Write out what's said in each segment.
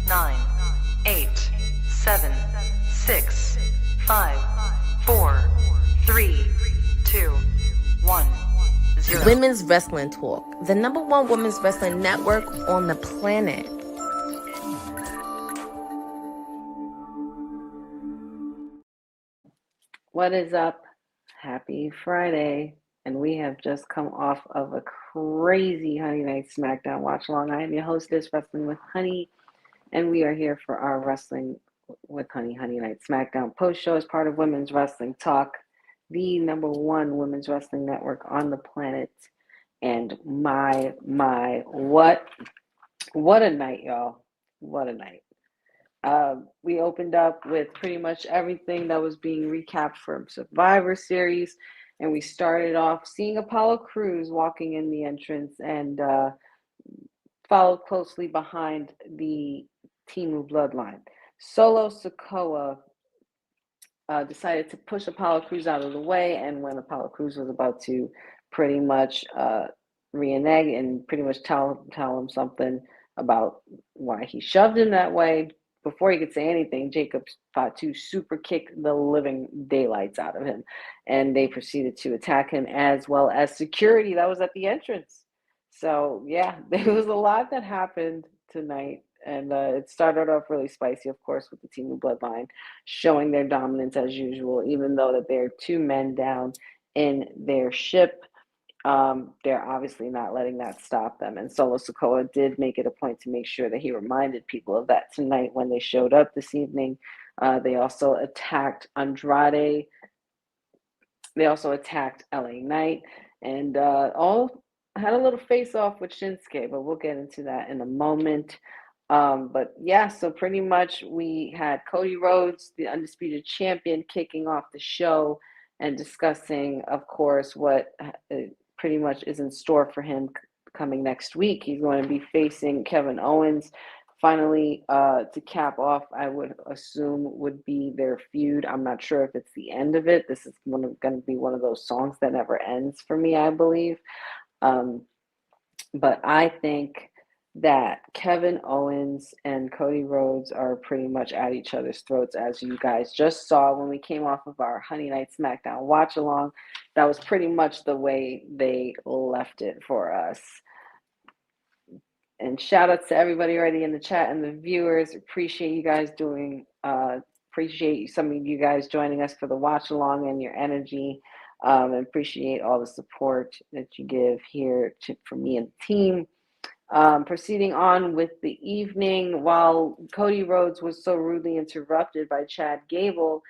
9, 8, 7, 6, 5, 4, 3, 2, 1, 0. Women's Wrestling Talk, the #1 women's wrestling network on the planet. What is up? Happy Friday. And we have just come off of a crazy Honey Night SmackDown watch along. I am your hostess, Wrestling with Honey, and we are here for our Wrestling with Honey Night SmackDown Post Show as part of Women's Wrestling Talk, the #1 women's wrestling network on the planet. And my, what a night, y'all. What a night. We opened up with pretty much everything that was being recapped from Survivor Series, and we started off seeing Apollo Crews walking in the entrance and followed closely behind the Timu bloodline. Solo Sikoa decided to push Apollo Crews out of the way, and when Apollo Crews was about to pretty much renege and pretty much tell him something about why he shoved him that way, before he could say anything, Jacob Fatu super kicked the living daylights out of him, and they proceeded to attack him as well as security that was at the entrance. So yeah, there was a lot that happened tonight, and it started off really spicy, of course, with the Timu bloodline showing their dominance as usual, even though that they're 2 men down in their ship. They're obviously not letting that stop them. And Solo Sikoa did make it a point to make sure that he reminded people of that tonight when they showed up this evening. They also attacked Andrade. They also attacked LA Knight, and all had a little face-off with Shinsuke, but we'll get into that in a moment. But yeah, so pretty much we had Cody Rhodes, the undisputed champion, kicking off the show and discussing, of course, what pretty much is in store for him coming next week. He's going to be facing Kevin Owens. Finally, to cap off, I would assume would be their feud. I'm not sure if it's the end of it. This is going to be one of those songs that never ends for me, I believe. But I think that Kevin Owens and Cody Rhodes are pretty much at each other's throats, as you guys just saw when we came off of our Honey Night SmackDown watch along. That was pretty much the way they left it for us. And shout out to everybody already in the chat and the viewers. Appreciate you guys appreciate some of you guys joining us for the watch along and your energy. And appreciate all the support that you give here for me and the team. Proceeding on with the evening, while Cody Rhodes was so rudely interrupted by Chad Gable,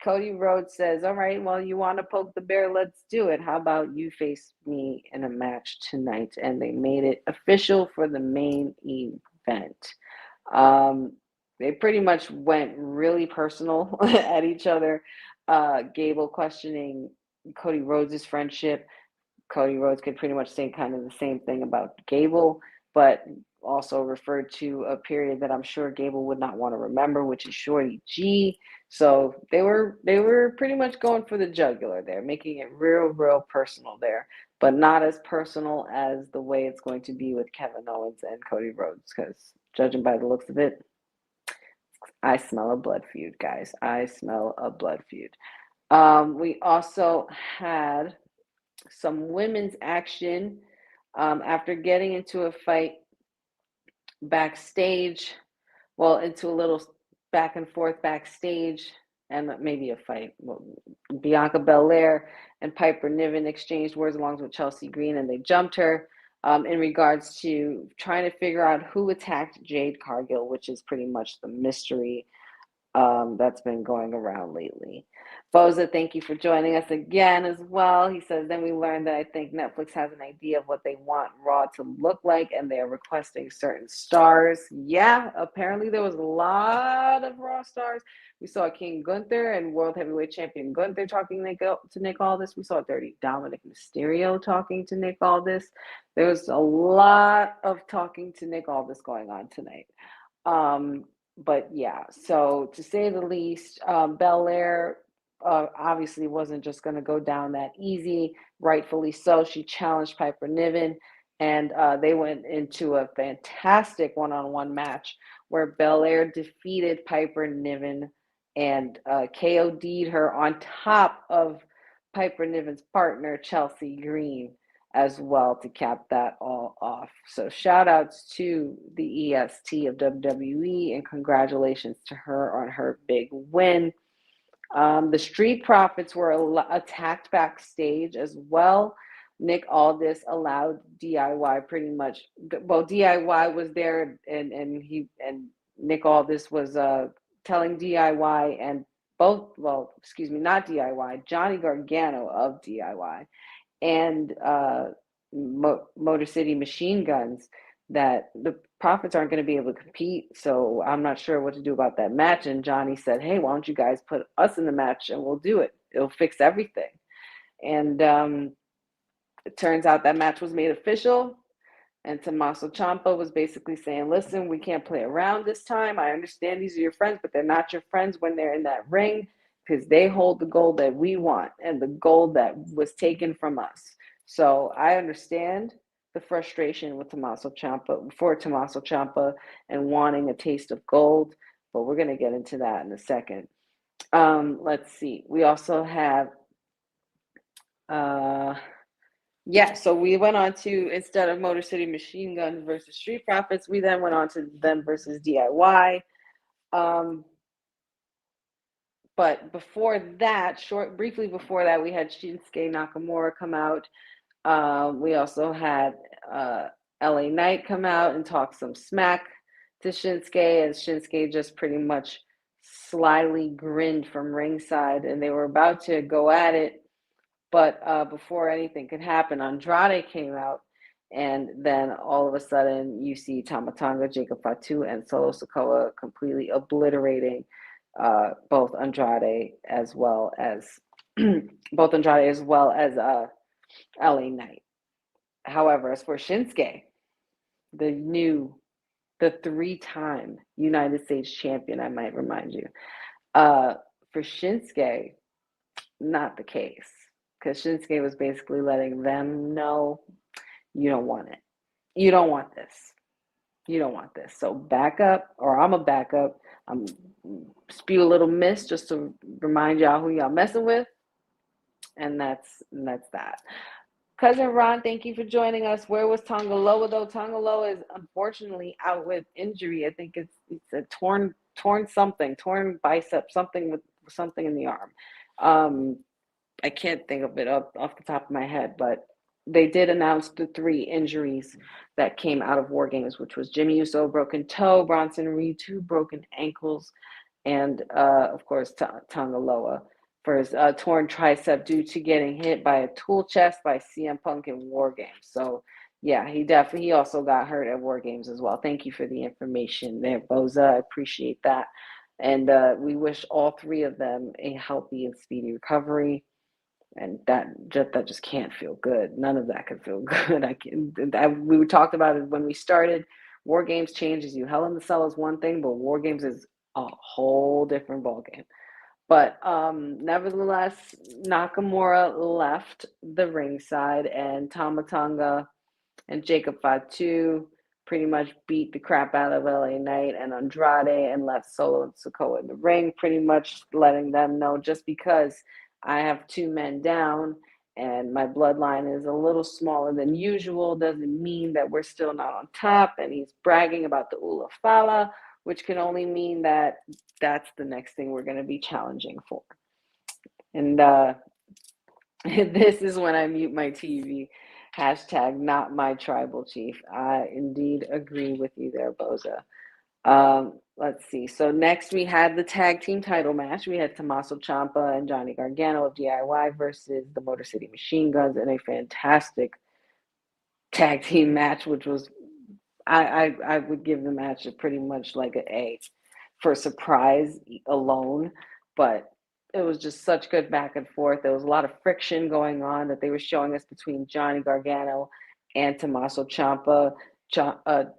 Cody Rhodes says, all right, well, you want to poke the bear? Let's do it. How about you face me in a match tonight? And they made it official for the main event. They pretty much went really personal at each other. Gable questioning Cody Rhodes' friendship. Cody Rhodes could pretty much say kind of the same thing about Gable, but also referred to a period that I'm sure Gable would not want to remember, which is Shorty G. So they were pretty much going for the jugular there, making it real personal there, but not as personal as the way it's going to be with Kevin Owens and Cody Rhodes, because judging by the looks of it, I smell a blood feud, guys. I smell a blood feud. We also had some women's action after getting into a fight backstage, into a little back and forth backstage, and maybe a fight. Bianca Belair and Piper Niven exchanged words along with Chelsea Green, and they jumped her in regards to trying to figure out who attacked Jade Cargill, which is pretty much the mystery that's been going around lately. Boza, thank you for joining us again as well. He says, then we learned that I think Netflix has an idea of what they want Raw to look like, and they are requesting certain stars. Yeah, apparently there was a lot of Raw stars. We saw King Gunther and World Heavyweight Champion Gunther talking to Nick Aldis. We saw Dirty Dominic Mysterio talking to Nick Aldis. There was a lot of talking to Nick Aldis going on tonight. But yeah, so to say the least, Belair obviously wasn't just going to go down that easy. Rightfully so. She challenged Piper Niven And they went into a fantastic one-on-one match where Belair defeated Piper Niven and KOD'd her on top of Piper Niven's partner, Chelsea Green, as well to cap that all off. So shout outs to the EST of WWE and congratulations to her on her big win. The Street Profits were attacked backstage as well. Nick Aldis allowed DIY pretty much. Well, DIY was there, and Nick Aldis was telling DIY and both. Well, excuse me, not DIY. Johnny Gargano of DIY and Motor City Machine Guns that the Profits aren't going to be able to compete. So I'm not sure what to do about that match. And Johnny said, "Hey, why don't you guys put us in the match and we'll do it. It'll fix everything." And it turns out that match was made official, and Tommaso Ciampa was basically saying, "Listen, we can't play around this time. I understand these are your friends, but they're not your friends when they're in that ring because they hold the gold that we want and the gold that was taken from us." So I understand the frustration with Tommaso Ciampa and wanting a taste of gold, but we're going to get into that in a second. Let's see. We also have so we went on to, instead of Motor City Machine Guns versus Street Profits, we then went on to them versus DIY. But before that, briefly before that, we had Shinsuke Nakamura come out. We also had LA Knight come out and talk some smack to Shinsuke, and Shinsuke just pretty much slyly grinned from ringside, and they were about to go at it. But before anything could happen, Andrade came out, and then all of a sudden you see Tama Tonga, Jacob Fatu, and Solo Sikoa completely obliterating both Andrade as well as LA Knight. However, as for Shinsuke, the three-time United States champion, I might remind you, for Shinsuke, not the case. Because Shinsuke was basically letting them know, you don't want it. You don't want this. You don't want this. So back up, or I'm a back up. I'm spew a little mist just to remind y'all who y'all messing with. And that's that. Cousin Ron, thank you for joining us. Where was Tonga Loa, though? Tonga Loa is unfortunately out with injury. I think it's a torn bicep, something in the arm. I can't think of it off the top of my head, but they did announce the 3 injuries that came out of War Games, which was Jimmy Uso, broken toe, Bronson Reed, 2 broken ankles, and of course Tonga Loa for his torn tricep due to getting hit by a tool chest by CM Punk in War Games. So yeah, he also got hurt at War Games as well. Thank you for the information there, Boza. I appreciate that. And we wish all 3 of them a healthy and speedy recovery. And that just can't feel good. None of that can feel good. We talked about it when we started. War Games changes you. Hell in the Cell is one thing, but War Games is a whole different ballgame. But nevertheless, Nakamura left the ringside, and Tama Tonga and Jacob Fatu pretty much beat the crap out of LA Knight and Andrade and left Solo and Sikoa in the ring, pretty much letting them know, just because I have 2 men down and my bloodline is a little smaller than usual doesn't mean that we're still not on top. And he's bragging about the Ula Fala, which can only mean that that's the next thing we're going to be challenging for. And this is when I mute my TV. # not my tribal chief. I indeed agree with you there, Boza. Let's see. So next we had the tag team title match. We had Tommaso Ciampa and Johnny Gargano of DIY versus the Motor City Machine Guns in a fantastic tag team match, which was, I would give the match pretty much like an A for surprise alone, but it was just such good back and forth. There was a lot of friction going on that they were showing us between Johnny Gargano and Tommaso Ciampa.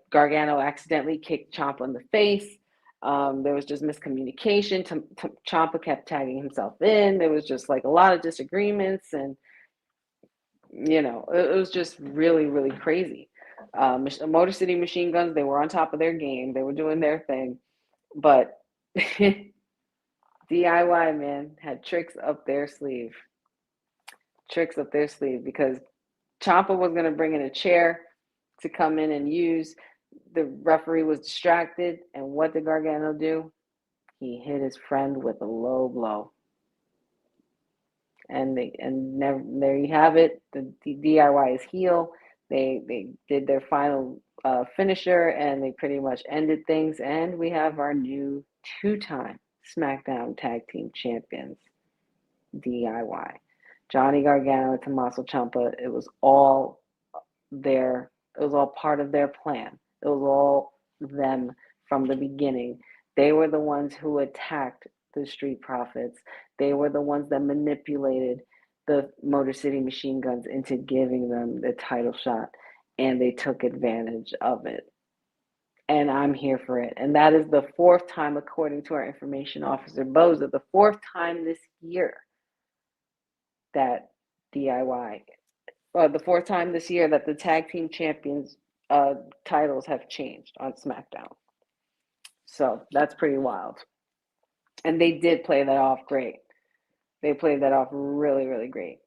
Gargano accidentally kicked Ciampa in the face. There was just miscommunication. Ciampa kept tagging himself in. There was just like a lot of disagreements, and it was just really, really crazy. Motor City Machine Guns, they were on top of their game. They were doing their thing. But DIY, man, had tricks up their sleeve. Tricks up their sleeve because Ciampa was going to bring in a chair to come in and use. The referee was distracted. And what did Gargano do? He hit his friend with a low blow. And there you have it. The DIY is heel. They did their final finisher, and they pretty much ended things. And we have our new 2-time SmackDown Tag Team Champions, DIY. Johnny Gargano and Tommaso Ciampa. It was all there. It was all part of their plan. It was all them from the beginning. They were the ones who attacked the Street Profits. They were the ones that manipulated the Motor City Machine Guns into giving them the title shot, and they took advantage of it. And I'm here for it. And that is the 4th time, according to our information officer, Boza, the 4th time this year that DIY, the 4th time this year that the Tag Team Champions titles have changed on SmackDown. So that's pretty wild. And they did play that off great. They played that off really, really great.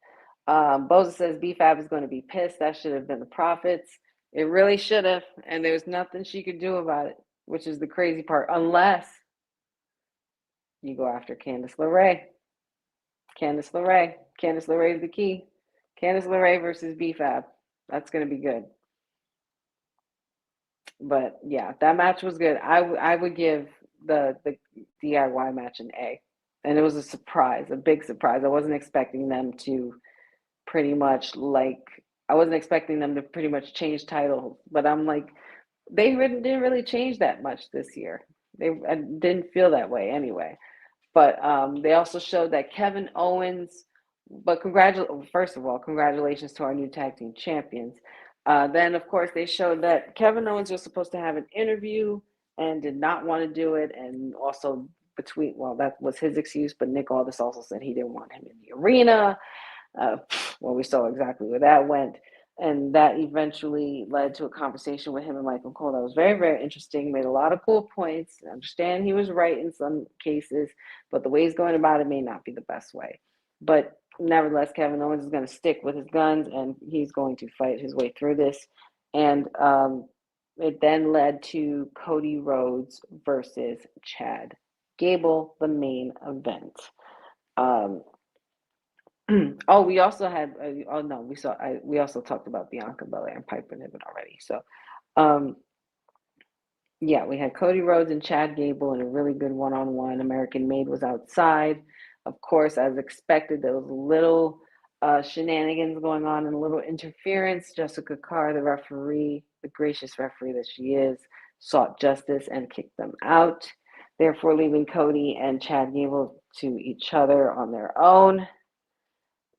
Boza says BFAB is going to be pissed. That should have been the Profits. It really should have. And there's nothing she could do about it, which is the crazy part. Unless you go after Candice LeRae. Candice LeRae is the key. Candice LeRae versus BFAB. That's going to be good. But yeah, that match was good. I would give the DIY match an A. And it was a surprise, a big surprise. I wasn't expecting them to pretty much change titles. But I'm like, they didn't really change that much this year. I didn't feel that way anyway. But they also showed that Kevin Owens, first of all, congratulations to our new tag team champions. Then, of course, they showed that Kevin Owens was supposed to have an interview and did not want to do it. And also that was his excuse, but Nick Aldis also said he didn't want him in the arena. We saw exactly where that went. And that eventually led to a conversation with him and Michael Cole that was very, very interesting, made a lot of cool points. I understand he was right in some cases, but the way he's going about it may not be the best way. But nevertheless, Kevin Owens is going to stick with his guns, and he's going to fight his way through this. And it then led to Cody Rhodes versus Chad Gable, the main event. We also had. We also talked about Bianca Belair and Piper Niven already. So, we had Cody Rhodes and Chad Gable in a really good one-on-one. American Made was outside. Of course, as expected, there was a little shenanigans going on and a little interference. Jessica Carr, the referee, the gracious referee that she is, sought justice and kicked them out, therefore leaving Cody and Chad Gable to each other on their own.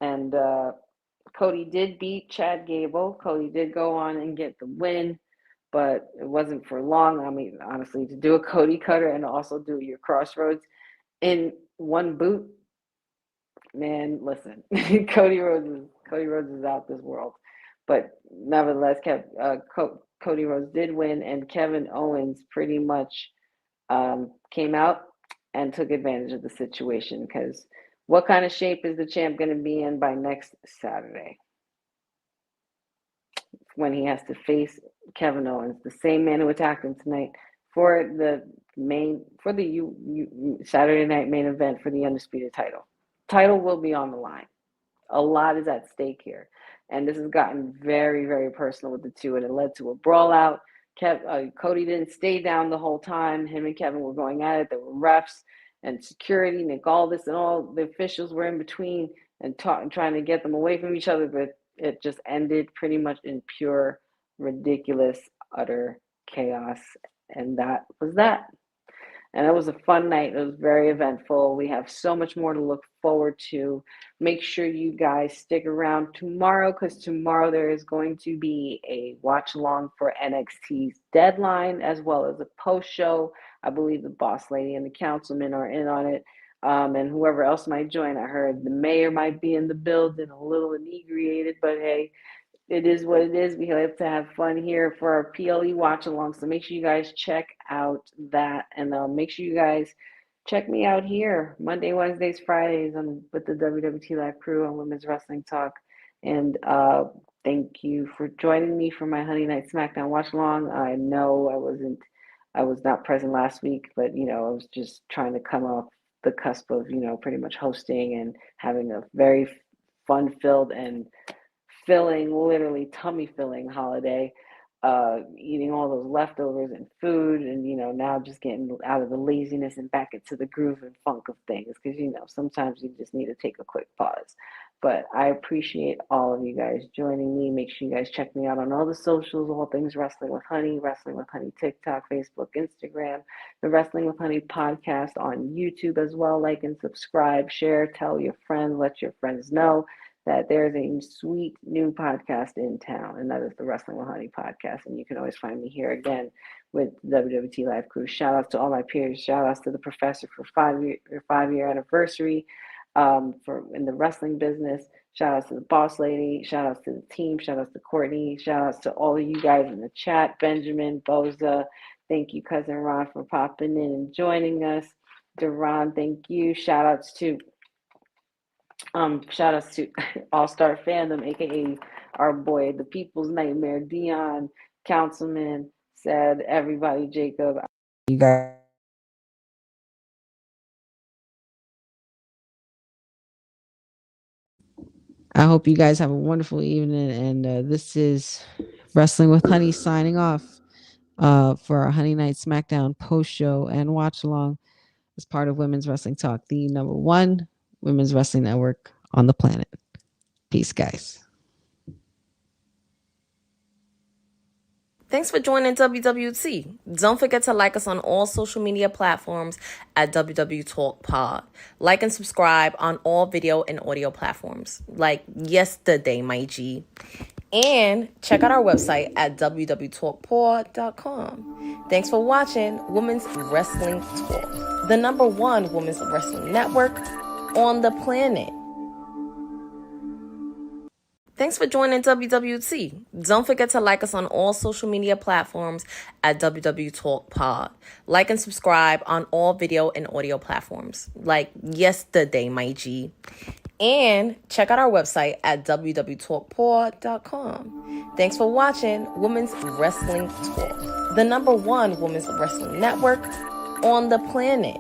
And Cody did beat Chad Gable. Cody did go on and get the win, but it wasn't for long. I mean, honestly, to do a Cody cutter and also do your crossroads in one boot, man, listen, Cody Rhodes is out this world. But nevertheless, Cody Rhodes did win, and Kevin Owens pretty much came out and took advantage of the situation, because what kind of shape is the champ going to be in by next Saturday when he has to face Kevin Owens, the same man who attacked him tonight for the Saturday night main event for the undisputed title. Title will be on the line. A lot is at stake here, and this has gotten very, very personal with the two, and it led to a brawl out. Cody didn't stay down the whole time. Him and Kevin were going at it. There were refs and security, Nick Aldis, and all the officials were in between and trying to get them away from each other, but it just ended pretty much in pure, ridiculous, utter chaos, and that was that. And it was a fun night. It was very eventful. We have so much more to look forward to. Make sure you guys stick around tomorrow, because tomorrow there is going to be a watch along for NXT's Deadline, as well as a post show. I believe the boss lady and the councilman are in on it, and whoever else might join. I heard the mayor might be in the building, a little inebriated, but hey, it is what it is. We like to have fun here for our PLE watch along. So make sure you guys check out that, and make sure you guys check me out here Monday, Wednesdays, Fridays. I'm with the WWT Live crew on Women's Wrestling Talk, and thank you for joining me for my Honey Night SmackDown watch along. I know I was not present last week, but I was just trying to come off the cusp of pretty much hosting and having a very fun-filled and filling, literally tummy filling holiday, eating all those leftovers and food, and now just getting out of the laziness and back into the groove and funk of things, because sometimes you just need to take a quick pause. But I appreciate all of you guys joining me. Make sure you guys check me out on all the socials, all things Wrestling with Honey, Wrestling with Honey TikTok, Facebook, Instagram, the Wrestling with Honey podcast on YouTube as well. Like and subscribe, share, tell your friends, let your friends know that there's a sweet new podcast in town, and that is the Wrestling with Honey podcast. And you can always find me here again with the WWT Live crew. Shout outs to all my peers. Shout outs to the professor for 5-year anniversary for in the wrestling business. Shout outs to the boss lady. Shout outs to the team. Shout outs to Courtney. Shout outs to all of you guys in the chat. Benjamin, Boza. Thank you, Cousin Ron, for popping in and joining us. Duran, thank you. Shout outs to All Star Fandom, aka our boy, the People's Nightmare, Dion, Councilman, said everybody, Jacob. You guys. I hope you guys have a wonderful evening, and this is Wrestling with Honey signing off for our Honey Night SmackDown Post Show and watch along as part of Women's Wrestling Talk, the #1 women's wrestling network on the planet. Peace, guys. Thanks for joining WWT. Don't forget to like us on all social media platforms at WW Talk Pod. Like and subscribe on all video and audio platforms like yesterday, my G. And check out our website at www.talkpod.com. Thanks for watching Women's Wrestling Talk, the #1 women's wrestling network on the planet. Thanks for joining WWT. Don't forget to like us on all social media platforms at WW Talk Pod. Like and subscribe on all video and audio platforms like yesterday, my G. And check out our website at www.talkpod.com. Thanks for watching Women's Wrestling Talk, the #1 women's wrestling network on the planet.